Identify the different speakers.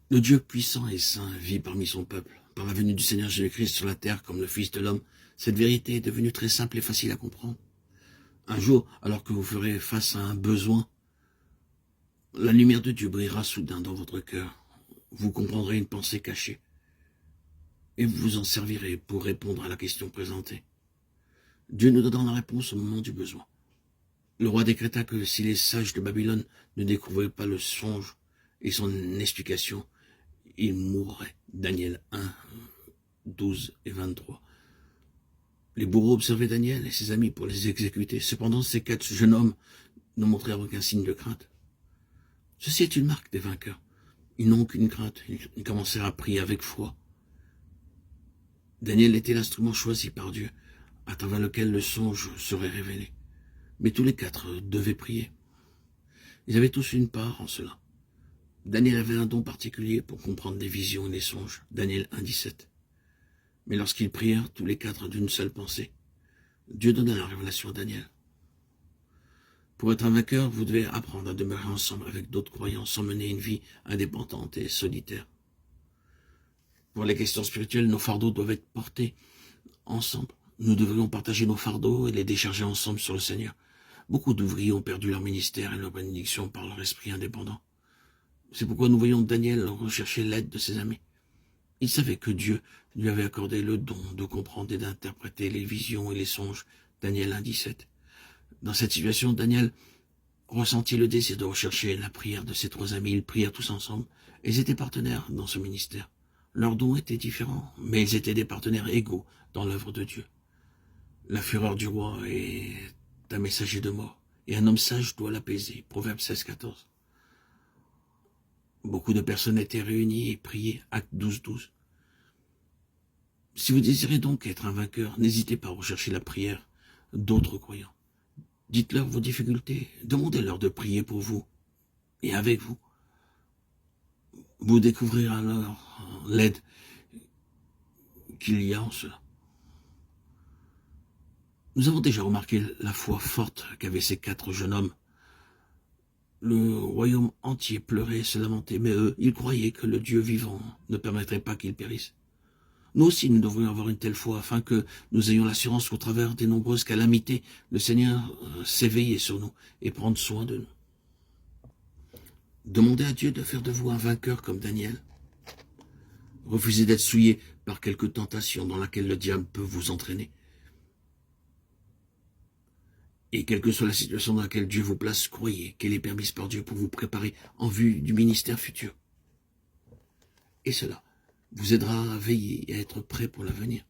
Speaker 1: Le Dieu puissant et saint vit parmi son peuple. Par la venue du Seigneur Jésus-Christ sur la terre comme le Fils de l'homme, cette vérité est devenue très simple et facile à comprendre. Un jour, alors que vous ferez face à un besoin, la lumière de Dieu brillera soudain dans votre cœur. Vous comprendrez une pensée cachée et vous vous en servirez pour répondre à la question présentée. Dieu nous donne la réponse au moment du besoin. Le roi décréta que si les sages de Babylone ne découvraient pas le songe et son explication, ils mourraient. Daniel 1, 12 et 23. Les bourreaux observaient Daniel et ses amis pour les exécuter. Cependant, ces 4 jeunes hommes ne montrèrent aucun signe de crainte. Ceci est une marque des vainqueurs. Ils n'ont aucune crainte. Ils commencèrent à prier avec foi. Daniel était l'instrument choisi par Dieu, à travers lequel le songe serait révélé. Mais tous les 4 devaient prier. Ils avaient tous une part en cela. Daniel avait un don particulier pour comprendre les visions et les songes. Daniel 1, 17. Mais lorsqu'ils prièrent, tous les 4 d'une seule pensée, Dieu donna la révélation à Daniel. Pour être un vainqueur, vous devez apprendre à demeurer ensemble avec d'autres croyants sans mener une vie indépendante et solitaire. Pour les questions spirituelles, nos fardeaux doivent être portés ensemble. Nous devrions partager nos fardeaux et les décharger ensemble sur le Seigneur. Beaucoup d'ouvriers ont perdu leur ministère et leur bénédiction par leur esprit indépendant. C'est pourquoi nous voyons Daniel rechercher l'aide de ses amis. Il savait que Dieu lui avait accordé le don de comprendre et d'interpréter les visions et les songes. Daniel 1, 17. Dans cette situation, Daniel ressentit le désir de rechercher la prière de ses 3 amis. Ils prièrent tous ensemble et ils étaient partenaires dans ce ministère. Leurs dons étaient différents, mais ils étaient des partenaires égaux dans l'œuvre de Dieu. La fureur du roi est un messager de mort, et un homme sage doit l'apaiser. Proverbe 16, 14. Beaucoup de personnes étaient réunies et priaient. Acte 12, 12. Si vous désirez donc être un vainqueur, n'hésitez pas à rechercher la prière d'autres croyants. Dites-leur vos difficultés, demandez-leur de prier pour vous et avec vous. Vous découvrirez alors l'aide qu'il y a en cela. Nous avons déjà remarqué la foi forte qu'avaient ces 4 jeunes hommes. Le royaume entier pleurait et se lamentait, mais eux, ils croyaient que le Dieu vivant ne permettrait pas qu'ils périssent. Nous aussi, nous devrions avoir une telle foi afin que nous ayons l'assurance qu'au travers des nombreuses calamités, le Seigneur s'éveille sur nous et prendre soin de nous. Demandez à Dieu de faire de vous un vainqueur comme Daniel. Refusez d'être souillé par quelque tentation dans laquelle le diable peut vous entraîner. Et quelle que soit la situation dans laquelle Dieu vous place, croyez qu'elle est permise par Dieu pour vous préparer en vue du ministère futur. Et cela vous aidera à veiller et à être prêt pour l'avenir.